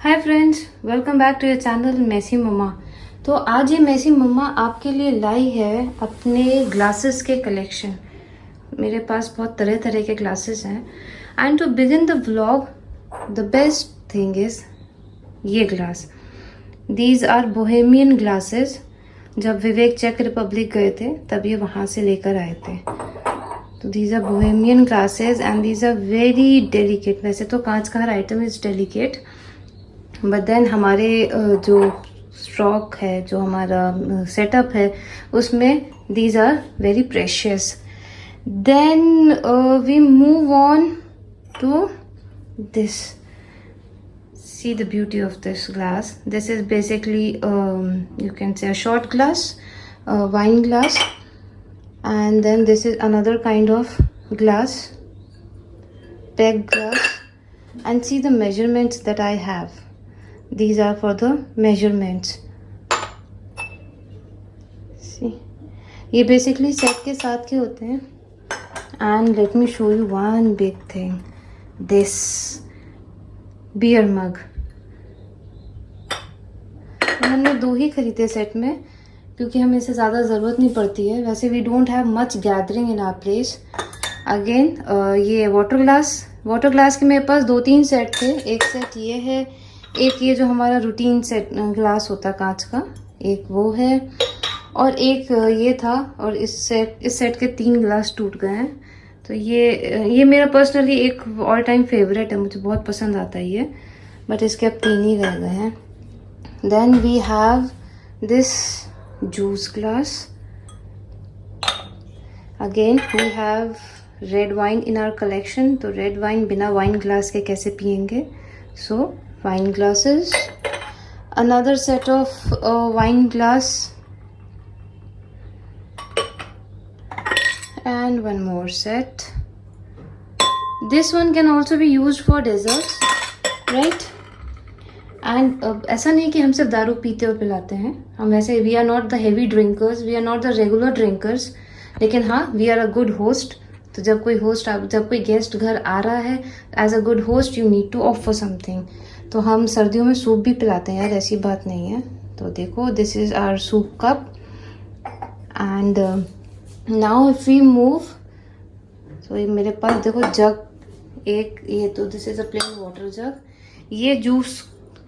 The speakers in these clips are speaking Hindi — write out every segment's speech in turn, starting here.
Hi friends, welcome back to your channel Messy Mamma. तो आज ये मेसी मम्मा आपके लिए लाई है अपने ग्लासेस के कलेक्शन। मेरे पास बहुत तरह तरह के ग्लासेस हैं and to begin the vlog the best thing is ये glass. These are bohemian glasses. जब विवेक चेक रिपब्लिक गए थे तब ये वहाँ से लेकर आए थे। तो these are bohemian glasses and these are very delicate. वैसे तो कांच का हर item is delicate, but then हमारे जो स्टॉक है, जो हमारा सेटअप है, उसमें these are very precious. Then we move on to this. See the beauty of this glass. This is basically you can say a shot glass, wine glass, and then this is another kind of glass, peg glass. And see the measurements that I have. These are for the measurements. See, ये basically set के साथ के होते हैं. And let me show you one big thing. This beer mug हमने 2 ही खरीदे सेट में, क्योंकि हमें इसे ज़्यादा ज़रूरत नहीं पड़ती है। वैसे we don't have much gathering in our place. Again ये वाटर ग्लास के मेरे पास 2-3 सेट थे। एक सेट ये है, एक ये जो हमारा रूटीन सेट ग्लास होता कांच का, एक वो है, और एक ये था। और इस सेट के 3 ग्लास टूट गए हैं। तो ये मेरा पर्सनली एक ऑल टाइम फेवरेट है, मुझे बहुत पसंद आता है ये। बट इसके अब 3 ही रह गए हैं। Then we have this juice glass. Again we have red wine in our collection. तो रेड वाइन बिना वाइन ग्लास के कैसे पियेंगे, so wine glasses. Another set of wine glass and one more set. This one can also be used for desserts, right? And ऐसा नहीं कि हम सिर्फ दारू पीते और पिलाते हैं। हम वैसे we are not the heavy drinkers, we are not the regular drinkers, लेकिन हाँ we are a good host. तो जब कोई गेस्ट घर आ रहा है, as a good host you need to offer something. तो हम सर्दियों में सूप भी पिलाते हैं यार, ऐसी बात नहीं है। तो देखो, this is our soup cup and now if we move, तो ये मेरे पास देखो जग एक, ये तो this is a plain water jug. ये जूस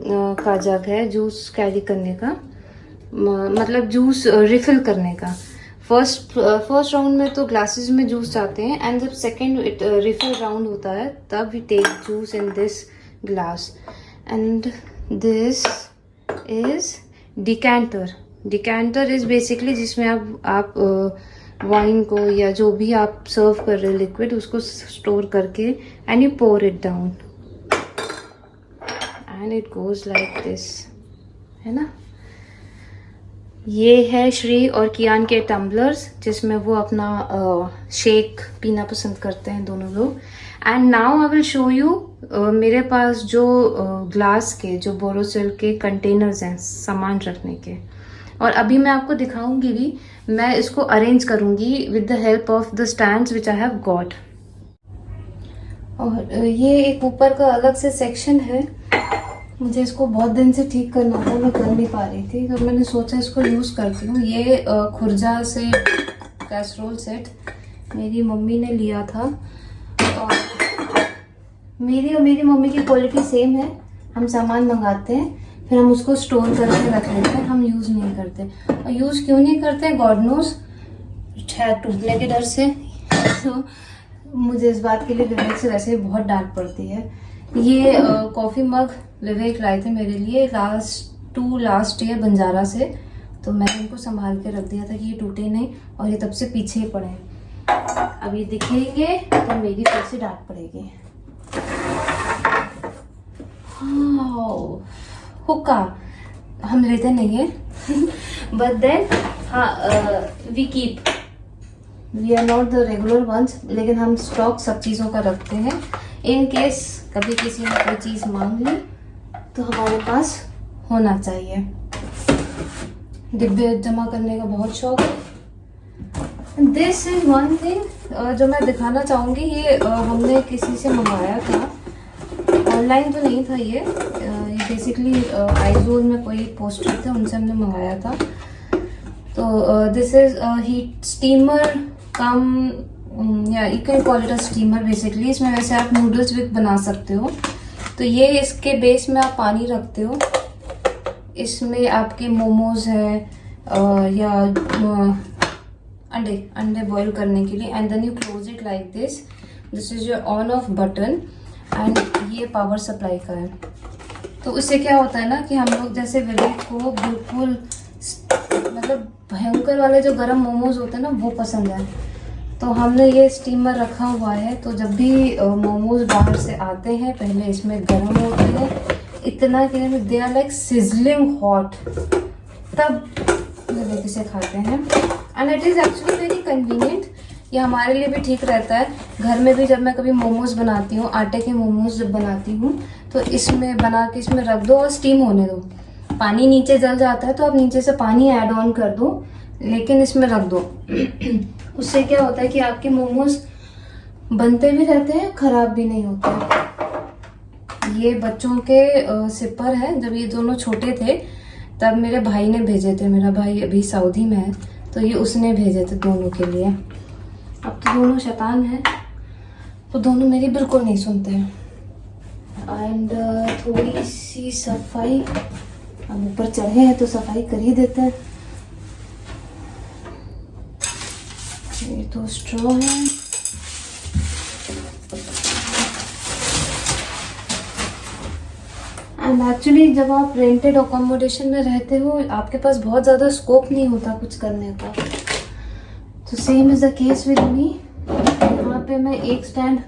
का जग है, जूस कैरी करने का, मतलब जूस रिफिल करने का। फर्स्ट राउंड में तो ग्लासेस में जूस जाते हैं, एंड जब सेकेंड रिफिल राउंड होता है तब we take juice in this glass. And this is decanter is basically जिसमें आप वाइन को या जो भी आप सर्व कर रहे हो लिक्विड, उसको स्टोर करके and you pour it down and it goes like this, है ना। ये है श्री और कियान के टम्बलर्स, जिसमें वो अपना शेक पीना पसंद करते हैं दोनों लोग। And now I will show you मेरे पास जो ग्लास के, जो बोरोसिल के कंटेनर्स हैं सामान रखने के। और अभी मैं आपको दिखाऊंगी भी, मैं इसको अरेंज करूंगी with the help of the stands which I have got. और ये एक ऊपर का अलग से सेक्शन है, मुझे इसको बहुत दिन से ठीक करना था, मैं कर नहीं पा रही थी, तो मैंने सोचा इसको यूज़ करती हूँ। ये खुर्जा से कैसरोल सेट मेरी मम्मी ने लिया था, और मेरी मम्मी की क्वालिटी सेम है। हम सामान मंगाते हैं, फिर हम उसको स्टोर करके रख लेते हैं, हम यूज़ नहीं करते। और यूज़ क्यों नहीं करते, गॉड नोज, शायद टूटने के डर से। तो मुझे इस बात के लिए विवेक से वैसे ही बहुत डांट पड़ती है। ये कॉफ़ी मग विवेक लाए थे मेरे लिए लास्ट ईयर बंजारा से, तो मैंने इनको संभाल के रख दिया था कि ये टूटे नहीं, और ये तब से पीछे ही पड़े हैं। अब ये दिखेंगे तो मेरी फिर से डांट पड़ेगी। हुक्का हम लेते नहीं है, but then we keep, we are not the regular ones, लेकिन हम स्टॉक सब चीज़ों का रखते हैं। इन केस कभी किसी ने कोई चीज़ मांग ली तो हमारे पास होना चाहिए। डिब्बे जमा करने का बहुत शौक है। दिस इज वन थिंग जो मैं दिखाना चाहूँगी। ये हमने किसी से मंगाया था, ऑनलाइन तो नहीं था ये बेसिकली आइजोल में कोई पोस्टर थे, उनसे हमने मंगाया था। तो दिस इज हीट स्टीमर कम, या you can call it a steamer basically. इसमें वैसे आप नूडल्स भी बना सकते हो। तो ये इसके बेस में आप पानी रखते हो, इसमें आपके मोमोज है या अंडे बॉईल करने के लिए, and then you close it like this. This is your on off button, and ये पावर सप्लाई का है। तो उससे क्या होता है ना कि हम लोग जैसे विवेक को बिल्कुल मतलब भयंकर वाले जो गरम मोमोज होते हैं ना, वो पसंद है। तो हमने ये स्टीमर रखा हुआ है, तो जब भी मोमोज बाहर से आते हैं पहले इसमें गर्म होते हैं इतना कि they are like sizzling hot, तब विवेक इसे खाते हैं। And it is actually very convenient. ये हमारे लिए भी ठीक रहता है। घर में भी जब मैं कभी मोमोज बनाती हूँ, आटे के मोमोज जब बनाती हूँ, तो इसमें बना के इसमें रख दो और स्टीम होने दो। पानी नीचे जल जाता है तो आप नीचे से पानी ऐड ऑन कर दो, लेकिन इसमें रख दो। उससे क्या होता है कि आपके मोमोज बनते भी रहते हैं, खराब भी नहीं होते। ये बच्चों के सिपर है। जब ये दोनों छोटे थे तब मेरे भाई ने भेजे थे। मेरा भाई अभी सऊदी में है, तो ये उसने भेजे थे दोनों के लिए। अब तो दोनों शैतान हैं, तो दोनों मेरी बिल्कुल नहीं सुनते हैं। एंड थोड़ी सी सफाई, अब ऊपर चढ़े हैं तो सफाई कर ही देते हैं। ये तो स्ट्रॉ है। एंड एक्चुअली जब आप रेंटेड अकोमोडेशन में रहते हो, आपके पास बहुत ज़्यादा स्कोप नहीं होता कुछ करने का। तो same is the case with me. यहाँ पे मैं एक स्टैंड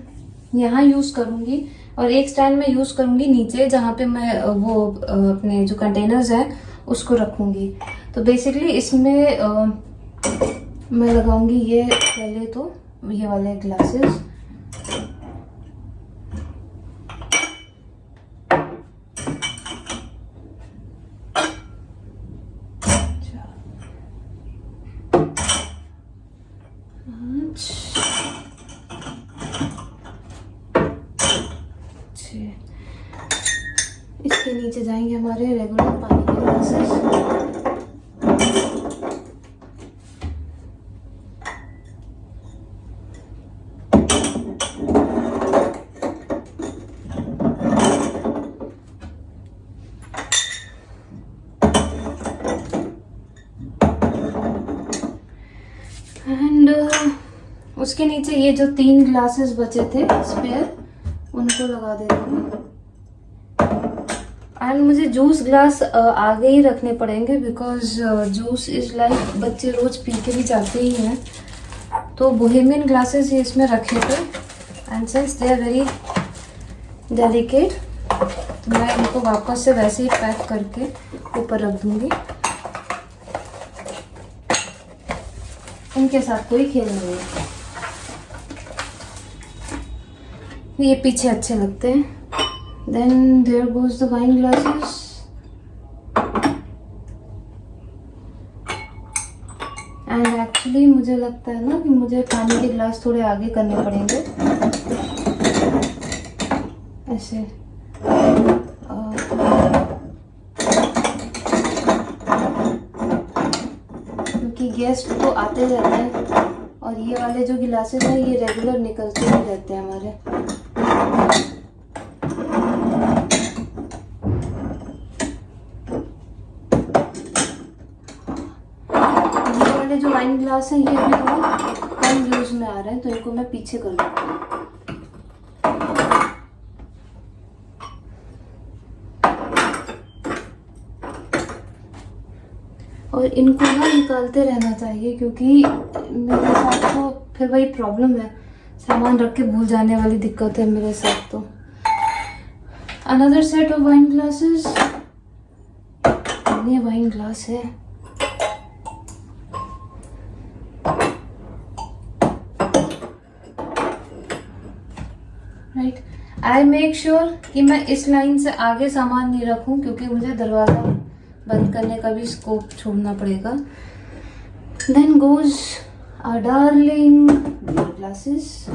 यहाँ यूज़ करूँगी और एक स्टैंड में यूज़ करूँगी नीचे, जहाँ पे मैं वो अपने जो कंटेनर्स हैं उसको रखूँगी। तो बेसिकली इसमें मैं लगाऊंगी ये पहले तो ये वाले ग्लासेस। इसके नीचे जाएंगे हमारे रेगुलर पानी के ग्लासेस। एंड उसके नीचे ये जो 3 ग्लासेस बचे थे स्पेयर, उनको लगा देती हूँ। एंड मुझे जूस ग्लास आगे ही रखने पड़ेंगे, बिकॉज जूस इज लाइक बच्चे रोज पी के भी जाते ही हैं। तो बोहेमियन ग्लासेस ये इसमें रखे थे, and since they are very delicate, तो मैं इनको वापस से वैसे ही पैक करके ऊपर रख दूंगी। इनके साथ कोई खेल नहीं है, ये पीछे अच्छे लगते हैं। Then there goes the wine glasses. And actually मुझे लगता है ना कि मुझे पानी के ग्लास थोड़े आगे करने पड़ेंगे ऐसे, क्योंकि गेस्ट तो आते रहते हैं और ये वाले जो गिलासेस हैं ये रेगुलर निकलते ही रहते हैं हमारे। जो वाइन ग्लास है ये भी थोड़ा कम यूज में आ रहे हैं, तो इनको मैं पीछे कर दूँगी। और इनको ना निकालते रहना चाहिए, क्योंकि मेरे साथ तो फिर वही प्रॉब्लम है, सामान रख के भूल जाने वाली दिक्कत है मेरे साथ। तो another set of wine glasses, ये वाइन ग्लास है। राइट, आई मेक श्योर कि मैं इस लाइन से आगे सामान नहीं रखूं, क्योंकि मुझे दरवाज़ा बंद करने का भी स्कोप छोड़ना पड़ेगा। Then goes our darling glasses.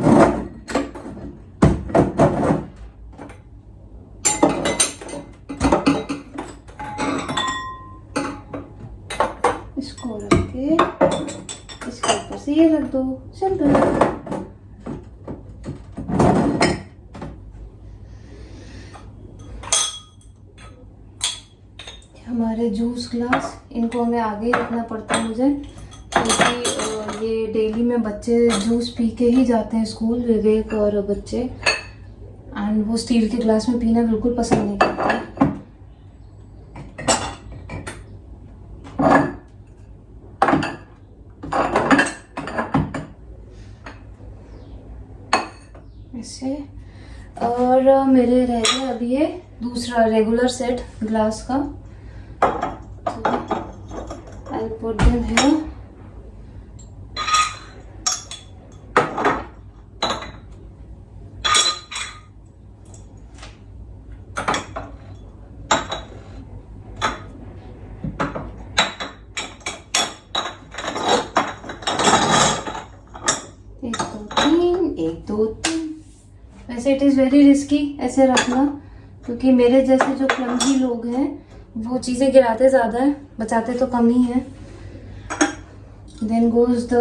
ये रख दो, सिंपल। हमारे जूस ग्लास, इनको हमें आगे ही रखना पड़ता है मुझे, क्योंकि ये डेली में बच्चे जूस पी के ही जाते हैं स्कूल, विवेक और बच्चे, एंड वो स्टील के ग्लास में पीना बिल्कुल पसंद नहीं करते। ऐसे। और मेरे रह गए अभी ये दूसरा रेगुलर सेट ग्लास का, I'll put them here. एक दो तीन। वैसे इट इज़ वेरी रिस्की ऐसे रखना, क्योंकि मेरे जैसे जो क्लमजी लोग हैं वो चीज़ें गिराते ज़्यादा है, बचाते तो कम ही है। Then goes the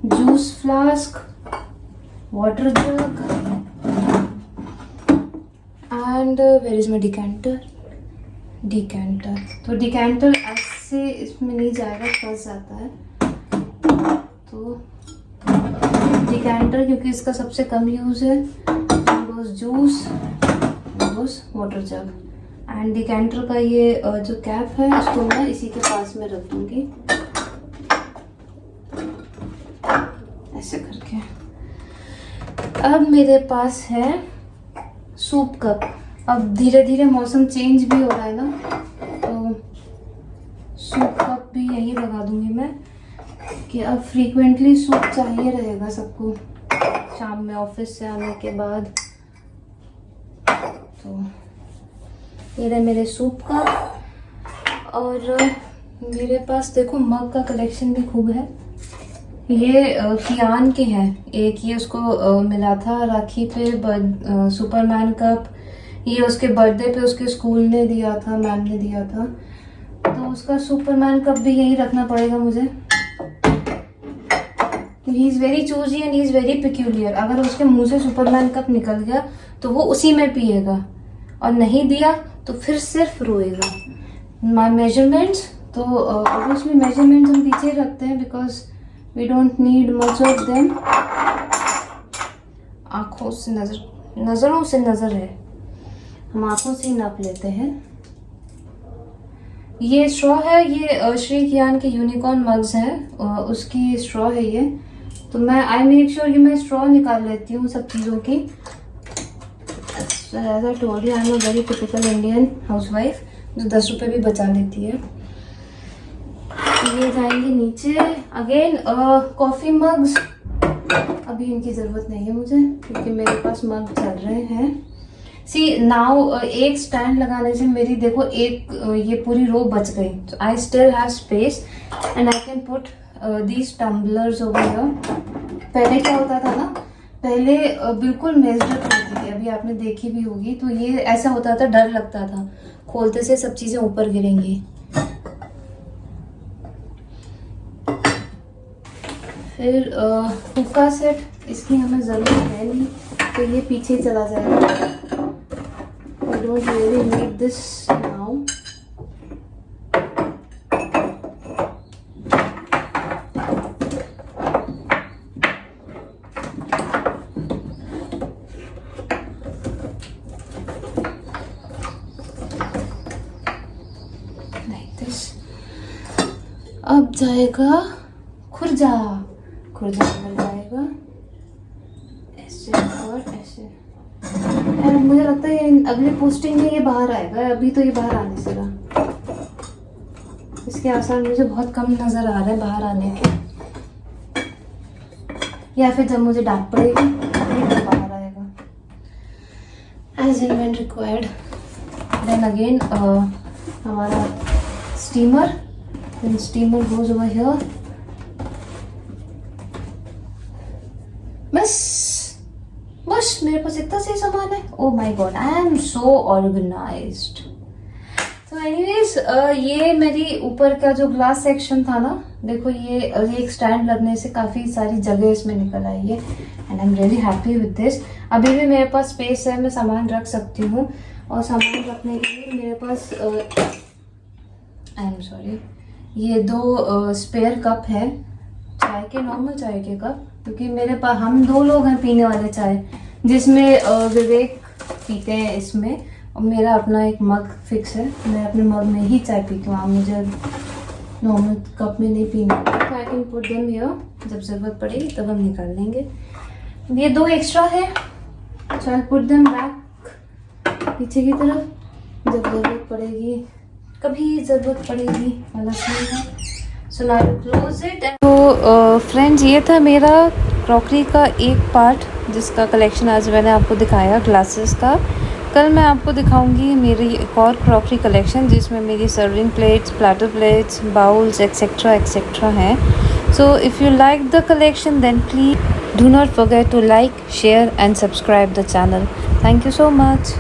juice flask, water jug, and where is my decanter. तो डिकेंटर ऐसे इसमें नहीं जाएगा, फंस जाता है। तो डिकेंटर, क्योंकि इसका सबसे कम यूज है, goes juice, goes water jug, and decanter का ये जो कैप है इसको मैं इसी के पास में रख दूंगी, ऐसे करके। अब मेरे पास है सूप कप। अब धीरे धीरे मौसम चेंज भी हो रहा है ना, तो सूप कप भी यही लगा दूंगी मैं, कि अब फ्रीक्वेंटली सूप चाहिए रहेगा सबको शाम में ऑफिस से आने के बाद। तो ये रहे मेरे सूप का। और मेरे पास देखो मग का कलेक्शन भी खूब है। ये कियान के हैं, एक ये उसको मिला था राखी पे, सुपरमैन कप। ये उसके बर्थडे पे उसके स्कूल ने दिया था, मैम ने दिया था, तो उसका सुपरमैन कप भी यही रखना पड़ेगा मुझे। He is very choosy and he is very peculiar. अगर उसके मुंह से सुपरमैन कप निकल गया तो वो उसी में पिएगा, और नहीं दिया तो फिर सिर्फ रोएगा। माई मेजरमेंट्स, तो ऑब्वियसली मेजरमेंट्स हम पीछे रखते हैं, because we don't need much of them. आँखों से नज़रों से नज़र है, हम आँखों से ही नाप लेते हैं। ये स्ट्रॉ है, ये श्री कियान के यूनिकॉर्न मग्स हैं, उसकी स्ट्रॉ है ये। तो मैं आई मेक श्योर कि मैं स्ट्रॉ निकाल लेती हूँ सब चीज़ों की। As I told you, I am a very typical Indian housewife जो 10 रुपये भी बचा लेती है। ये जाएंगे नीचे। अगेन कॉफ़ी मग्स, अभी इनकी ज़रूरत नहीं है मुझे, क्योंकि मेरे पास मग चल रहे हैं। सी नाउ एक स्टैंड लगाने से मेरी देखो एक ये पूरी रो बच गई। तो I still have space and I can put these tumblers over here. पहले क्या होता था ना, पहले बिल्कुल मेजरड होती थी, अभी आपने देखी भी होगी, तो ये ऐसा होता था, डर लगता था खोलते से सब चीज़ें ऊपर गिरेंगी। फिर हुक्का सेट, इसकी हमें ज़रूरत है नहीं, तो ये पीछे चला जाएगा। I don't really need this now. Like this. अब जाएगा खुरजा मिल जाएगा, ऐसे और ऐसे। यार मुझे लगता है अगली पोस्टिंग में ये बाहर आएगा, अभी तो ये बाहर आने से रहा। इसके आसार मुझे बहुत कम नज़र आ रहे हैं बाहर आने के, या फिर जब मुझे डांट पड़ेगी तभी तो बाहर आएगा, as in when required. Then again हमारा स्टीमर गोज ओवर हियर। बस मेरे पास इतना सही सामान है। Oh my God, I am so organised. तो एनीवेज ये मेरी ऊपर का जो ग्लास सेक्शन था ना, देखो ये एक स्टैंड लगने से काफी सारी जगह इसमें निकल आई है and I am really happy with this. अभी भी मेरे पास स्पेस है, मैं सामान रख सकती हूँ। और सामान रखने के लिए मेरे पास आई एम सॉरी, ये 2 स्पेयर कप है, चाय के, नॉर्मल चाय के कप, क्योंकि मेरे पास हम 2 लोग हैं पीने वाले चाय, जिसमें विवेक पीते हैं इसमें, और मेरा अपना एक मग फिक्स है, मैं अपने मग में ही चाय पीती हूँ। मुझे नॉर्मल कप में नहीं पीना, तो I can put them here, जब ज़रूरत पड़ेगी तब हम निकाल लेंगे। ये 2 एक्स्ट्रा है, सो आई पुट देम बैक पीछे की तरफ, जब ज़रूरत पड़ेगी, कभी ज़रूरत पड़ेगी वाला सीन है। So now close it. तो फ्रेंड्स, ये था मेरा क्रॉकरी का एक पार्ट जिसका कलेक्शन आज मैंने आपको दिखाया, ग्लासेस का। कल मैं आपको दिखाऊंगी मेरी एक और क्रॉकरी कलेक्शन जिसमें मेरी serving plates, platter plates, bowls etcetera etcetera हैं। So if you like the collection then please do not forget to like, share and subscribe the channel. Thank you so much.